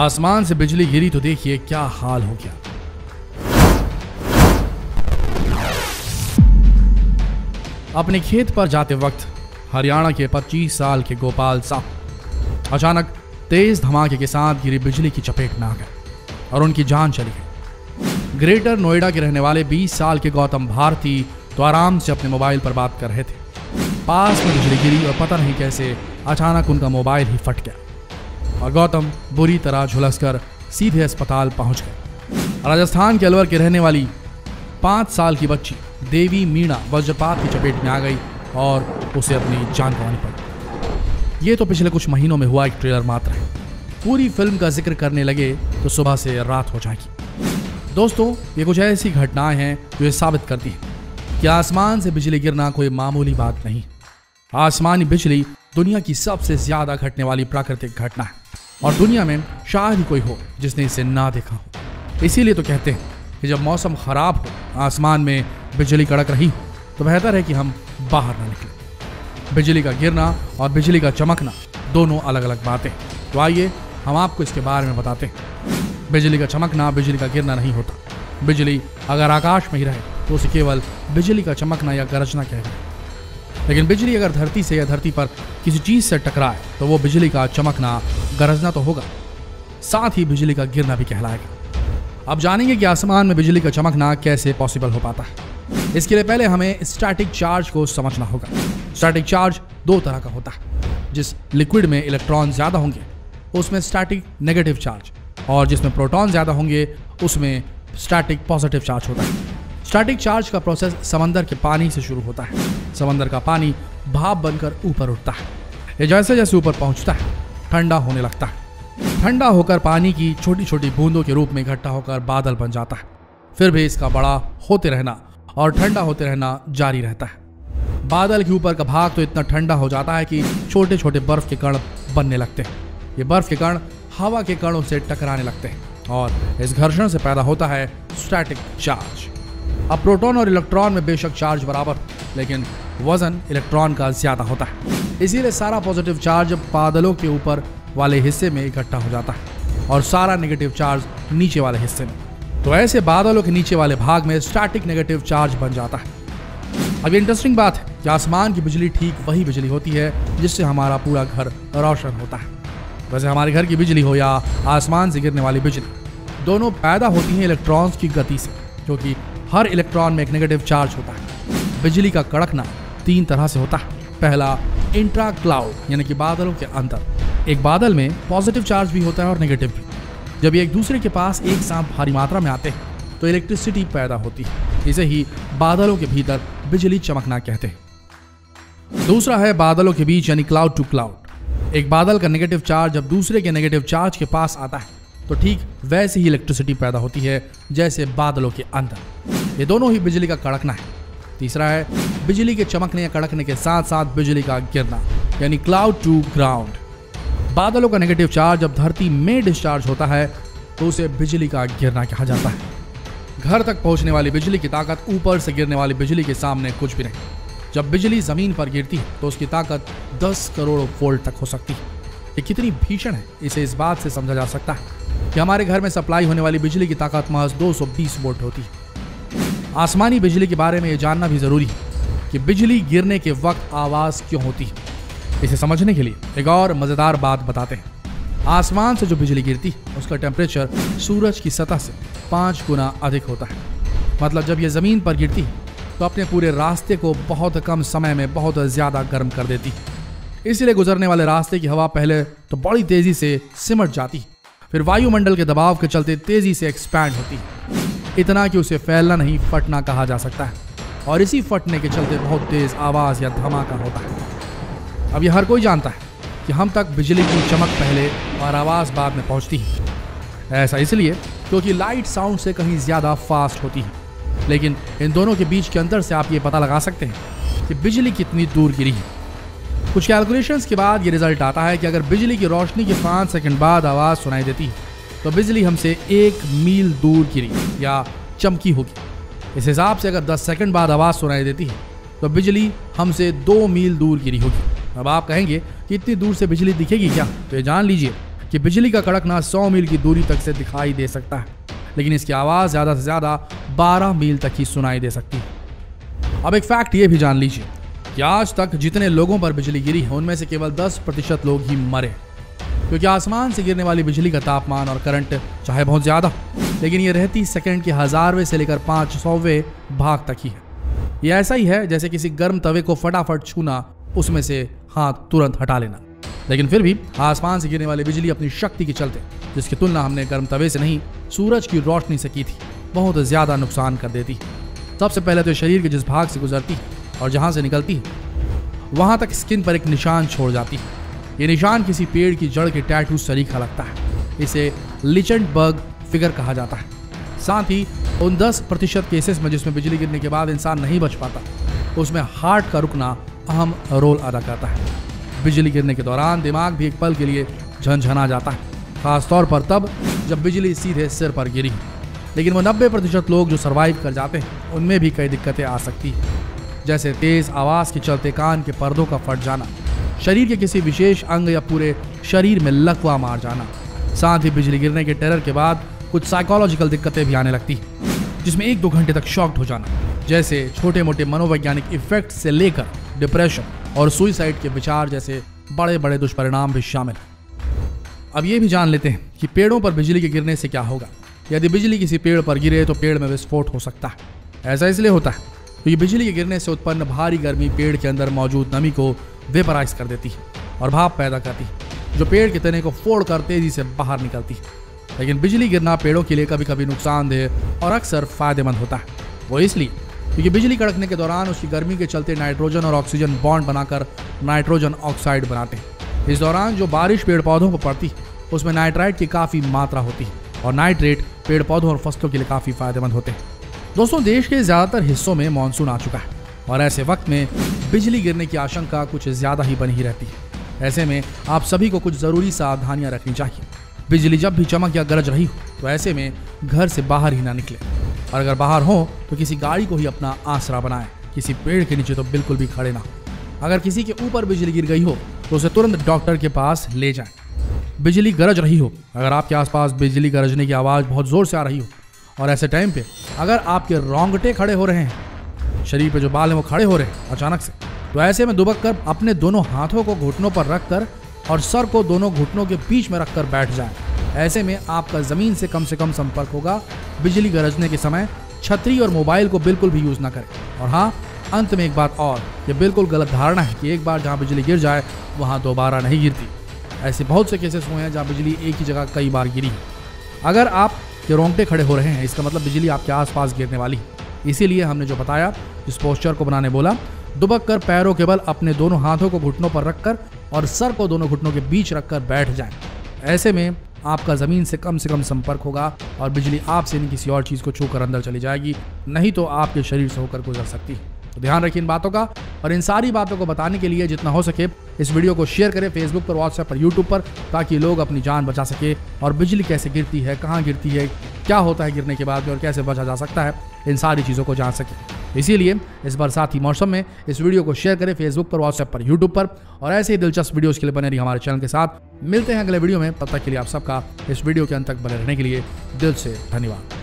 आसमान से बिजली गिरी तो देखिए क्या हाल हो गया। अपने खेत पर जाते वक्त हरियाणा के 25 साल के गोपाल साहब अचानक तेज धमाके के साथ गिरी बिजली की चपेट में आ गए और उनकी जान चली गई। ग्रेटर नोएडा के रहने वाले 20 साल के गौतम भारती तो आराम से अपने मोबाइल पर बात कर रहे थे। पास में बिजली गिरी और पता नहीं कैसे अचानक उनका मोबाइल ही फट गया और गौतम बुरी तरह झुलसकर सीधे अस्पताल पहुंच गए। राजस्थान के अलवर के रहने वाली 5 साल की बच्ची देवी मीणा वज्रपात की चपेट में आ गई और उसे अपनी जान गंवानी पड़ी। ये तो पिछले कुछ महीनों में हुआ एक ट्रेलर मात्र है। पूरी फिल्म का जिक्र करने लगे तो सुबह से रात हो जाएगी। दोस्तों, ये कुछ ऐसी घटनाएं हैं जो ये साबित करती हैं कि आसमान से बिजली गिरना कोई मामूली बात नहीं। आसमानी बिजली दुनिया की सबसे ज्यादा घटने वाली प्राकृतिक घटना है और दुनिया में शायद ही कोई हो जिसने इसे ना देखा हो। इसीलिए तो कहते हैं कि जब मौसम खराब हो, आसमान में बिजली कड़क रही हो, तो बेहतर है कि हम बाहर ना निकलें। बिजली का गिरना और बिजली का चमकना दोनों अलग अलग बातें। तो आइए हम आपको इसके बारे में बताते हैं। बिजली का चमकना बिजली का गिरना नहीं होता। बिजली अगर आकाश में ही रहे तो उसे केवल बिजली का चमकना या गरजना कहेगा, लेकिन बिजली अगर धरती से या धरती पर किसी चीज से टकराए तो वो बिजली का चमकना गरजना तो होगा, साथ ही बिजली का गिरना भी कहलाएगा। अब जानेंगे कि आसमान में बिजली का चमकना कैसे पॉसिबल हो पाता है। इसके लिए पहले हमें स्टैटिक चार्ज को समझना होगा। स्टैटिक चार्ज 2 तरह का होता है। जिस लिक्विड में इलेक्ट्रॉन ज्यादा होंगे उसमें स्टैटिक नेगेटिव चार्ज, और जिसमें प्रोटॉन ज्यादा होंगे उसमें स्टैटिक पॉजिटिव चार्ज होता है। स्टैटिक चार्ज का प्रोसेस समंदर के पानी से शुरू होता है। समंदर का पानी भाप बनकर ऊपर उठता है। ये जैसे जैसे ऊपर पहुंचता है ठंडा होने लगता है। ठंडा होकर पानी की छोटी छोटी बूंदों के रूप में इकट्ठा होकर बादल बन जाता है। फिर भी इसका बड़ा होते रहना और ठंडा होते रहना जारी रहता है। बादल के ऊपर का भाग तो इतना ठंडा हो जाता है कि छोटे छोटे बर्फ के कण बनने लगते हैं। ये बर्फ के कण हवा के कणों से टकराने लगते हैं और इस घर्षण से पैदा होता है स्टैटिक चार्ज। अब प्रोटॉन और इलेक्ट्रॉन में बेशक चार्ज बराबर, लेकिन वजन इलेक्ट्रॉन का ज्यादा होता है। इसीलिए सारा पॉजिटिव चार्ज बादलों के ऊपर वाले हिस्से में इकट्ठा हो जाता है और सारा नेगेटिव चार्ज नीचे वाले हिस्से में। तो ऐसे बादलों के नीचे वाले भाग में स्टैटिक नेगेटिव चार्ज बन जाता है। अब इंटरेस्टिंग बात है कि आसमान की बिजली ठीक वही बिजली होती है जिससे हमारा पूरा घर रोशन होता है। वैसे हमारे घर की बिजली हो या आसमान से गिरने वाली बिजली, दोनों पैदा होती हैं इलेक्ट्रॉन्स की गति से, क्योंकि हर इलेक्ट्रॉन में एक नेगेटिव चार्ज होता है। बिजली का कड़कना 3 तरह से होता है। पहला, इंट्रा क्लाउड यानी कि बादलों के अंदर। एक बादल में पॉजिटिव चार्ज भी होता है और नेगेटिव भी। जब ये एक दूसरे के पास एक साथ भारी मात्रा में आते हैं तो इलेक्ट्रिसिटी पैदा होती है। इसे ही बादलों के भीतर बिजली चमकना कहते हैं। दूसरा है बादलों के बीच यानी क्लाउड टू क्लाउड। एक बादल का नेगेटिव चार्ज जब दूसरे के नेगेटिव चार्ज के पास आता है तो ठीक वैसे ही इलेक्ट्रिसिटी पैदा होती है जैसे बादलों के अंदर। ये दोनों ही बिजली का कड़कना है। तीसरा है बिजली के चमकने या कड़कने के साथ साथ बिजली का गिरना यानी क्लाउड टू ग्राउंड। बादलों का नेगेटिव चार्ज जब धरती में डिस्चार्ज होता है तो उसे बिजली का गिरना कहा जाता है। घर तक पहुंचने वाली बिजली की ताकत ऊपर से गिरने वाली बिजली के सामने कुछ भी नहीं। जब बिजली जमीन पर गिरती है तो उसकी ताकत 10 करोड़ वोल्ट तक हो सकती है। ये कितनी भीषण है इसे इस बात से समझा जा सकता है कि हमारे घर में सप्लाई होने वाली बिजली की ताकत महज 220 वोल्ट होती है। आसमानी बिजली के बारे में ये जानना भी जरूरी है कि बिजली गिरने के वक्त आवाज क्यों होती है। इसे समझने के लिए एक और मजेदार बात बताते हैं। आसमान से जो बिजली गिरती है उसका टेम्परेचर सूरज की सतह से 5 गुना अधिक होता है। मतलब जब यह जमीन पर गिरती है तो अपने पूरे रास्ते को बहुत कम समय में बहुत ज्यादा गर्म कर देती है। इसलिए गुजरने वाले रास्ते की हवा पहले तो बड़ी तेजी से सिमट जाती है, फिर वायुमंडल के दबाव के चलते तेजी से एक्सपैंड होती है। इतना कि उसे फैलना नहीं फटना कहा जा सकता है, और इसी फटने के चलते बहुत तेज आवाज या धमाका होता है। अब यह हर कोई जानता है कि हम तक बिजली की चमक पहले और आवाज बाद में पहुंचती है। ऐसा इसलिए क्योंकि लाइट साउंड से कहीं ज्यादा फास्ट होती है। लेकिन इन दोनों के बीच के अंतर से आप ये पता लगा सकते हैं कि बिजली कितनी दूर गिरी है। कुछ कैलकुलेशंस के बाद ये रिजल्ट आता है कि अगर बिजली की रोशनी के 5 सेकंड बाद आवाज सुनाई देती है तो बिजली हमसे 1 मील दूर गिरी या चमकी होगी। इस हिसाब से अगर 10 सेकंड बाद आवाज सुनाई देती है तो बिजली हमसे 2 मील दूर गिरी होगी। अब आप कहेंगे कि इतनी दूर से बिजली दिखेगी क्या? तो ये जान लीजिए कि बिजली का कड़कना 100 मील की दूरी तक से दिखाई दे सकता है, लेकिन इसकी आवाज़ ज़्यादा से ज़्यादा 12 मील तक ही सुनाई दे सकती है। अब एक फैक्ट ये भी जान लीजिए कि आज तक जितने लोगों पर बिजली गिरी है उनमें से केवल 10% लोग ही मरे, क्योंकि आसमान से गिरने वाली बिजली का तापमान और करंट चाहे बहुत ज़्यादा, लेकिन ये रहती सेकंड के 1000वें से लेकर 500वें भाग तक ही है। ये ऐसा ही है जैसे किसी गर्म तवे को फटाफट छूना, उसमें से हाथ तुरंत हटा लेना। लेकिन फिर भी आसमान से गिरने वाली बिजली अपनी शक्ति के चलते, जिसकी तुलना हमने गर्म तवे से नहीं सूरज की रोशनी से की थी, बहुत ज़्यादा नुकसान कर देती है। सबसे पहले तो शरीर के जिस भाग से गुजरती है और जहाँ से निकलती है वहाँ तक स्किन पर एक निशान छोड़ जाती है। ये निशान किसी पेड़ की जड़ के टैटू सरीखा लगता है। इसे लिचेंडबर्ग फिगर कहा जाता है। साथ ही उन 10% केसेस में जिसमें बिजली गिरने के बाद इंसान नहीं बच पाता, उसमें हार्ट का रुकना अहम रोल अदा करता है। बिजली गिरने के दौरान दिमाग भी एक पल के लिए झनझना जाता है, खासतौर पर तब जब बिजली सीधे सिर पर गिरी। लेकिन वो 90% लोग जो सर्वाइव कर जाते हैं उनमें भी कई दिक्कतें आ सकती हैं, जैसे तेज आवाज़ के चलते कान के पर्दों का फट जाना, शरीर के किसी विशेष अंग या पूरे शरीर में लकवा मार जाना। साथ ही बिजली गिरने के टेरर के बाद कुछ साइकोलॉजिकल दिक्कतें भी आने लगती हैं, जिसमें 1-2 घंटे तक शॉक्ड हो जाना, जैसे छोटे मोटे मनोवैज्ञानिक इफेक्ट से लेकर डिप्रेशन और सुइसाइड के विचार जैसे बड़े बड़े दुष्परिणाम भी शामिल हैं। अब ये भी जान लेते हैं कि पेड़ों पर बिजली के गिरने से क्या होगा। यदि बिजली किसी पेड़ पर गिरे तो पेड़ में विस्फोट हो सकता है। ऐसा इसलिए होता है क्योंकि बिजली के गिरने से उत्पन्न भारी गर्मी पेड़ के अंदर मौजूद नमी को वेपराइज कर देती है और भाप पैदा करती है, जो पेड़ के तने को फोड़कर तेजी से बाहर निकलती है। लेकिन बिजली गिरना पेड़ों के लिए कभी कभी नुकसानदेह और अक्सर फायदेमंद होता है। वो इसलिए क्योंकि बिजली कड़कने के दौरान उसकी गर्मी के चलते नाइट्रोजन और ऑक्सीजन बॉन्ड बनाकर नाइट्रोजन ऑक्साइड बनाते हैं। इस दौरान जो बारिश पेड़ पौधों पर पड़ती है उसमें नाइट्राइट की काफ़ी मात्रा होती है और नाइट्रेट पेड़ पौधों और फसलों के लिए काफ़ी फायदेमंद होते हैं। दोस्तों, देश के ज़्यादातर हिस्सों में मानसून आ चुका है और ऐसे वक्त में बिजली गिरने की आशंका कुछ ज़्यादा ही बनी ही रहती है। ऐसे में आप सभी को कुछ ज़रूरी सावधानियां रखनी चाहिए। बिजली जब भी चमक या गरज रही हो तो ऐसे में घर से बाहर ही ना निकले, और अगर बाहर हो तो किसी गाड़ी को ही अपना आसरा बनाएं, किसी पेड़ के नीचे तो बिल्कुल भी खड़े ना हो। अगर किसी के ऊपर बिजली गिर गई हो तो उसे तुरंत डॉक्टर के पास ले जाएं। बिजली गरज रही हो, अगर आपके आसपास बिजली गरजने की आवाज़ बहुत ज़ोर से आ रही हो और ऐसे टाइम पे अगर आपके रोंगटे खड़े हो रहे हैं, शरीर पे जो बाल हैं वो खड़े हो रहे हैं अचानक से, तो ऐसे में दुबक कर अपने दोनों हाथों को घुटनों पर रखकर और सर को दोनों घुटनों के बीच में रखकर बैठ जाएं। ऐसे में आपका ज़मीन से कम संपर्क होगा। बिजली गरजने के समय छतरी और मोबाइल को बिल्कुल भी यूज़ ना करें। और हाँ, अंत में एक बात और, ये बिल्कुल गलत धारणा है कि एक बार जहाँ बिजली गिर जाए वहाँ दोबारा नहीं गिरती। ऐसे बहुत से केसेस हुए हैं जहाँ बिजली एक ही जगह कई बार गिरी है। अगर आप के रोंगटे खड़े हो रहे हैं, इसका मतलब बिजली आपके आसपास गिरने वाली है। इसीलिए हमने जो बताया, जिस पोस्चर को बनाने बोला, दुबक कर पैरों के बल अपने दोनों हाथों को घुटनों पर रखकर और सर को दोनों घुटनों के बीच रखकर बैठ जाएं। ऐसे में आपका ज़मीन से कम संपर्क होगा और बिजली आपसे नहीं किसी और चीज़ को छूकर अंदर चली जाएगी, नहीं तो आपके शरीर से होकर गुजर सकती है। तो ध्यान रखिए इन बातों का, और इन सारी बातों को बताने के लिए जितना हो सके इस वीडियो को शेयर करें फेसबुक पर, व्हाट्सएप पर, यूट्यूब पर, ताकि लोग अपनी जान बचा सके और बिजली कैसे गिरती है, कहाँ गिरती है, क्या होता है गिरने के बाद में और कैसे बचा जा सकता है, इन सारी चीज़ों को जान सके। इसीलिए इस बरसाती मौसम में इस वीडियो को शेयर करें फेसबुक पर, व्हाट्सएप पर, यूट्यूब पर, और ऐसे ही दिलचस्प वीडियोज़ के लिए बने रहिए हमारे चैनल के साथ। मिलते हैं अगले वीडियो में, तब तक के लिए आप सबका इस वीडियो के अंत तक बने रहने के लिए दिल से धन्यवाद।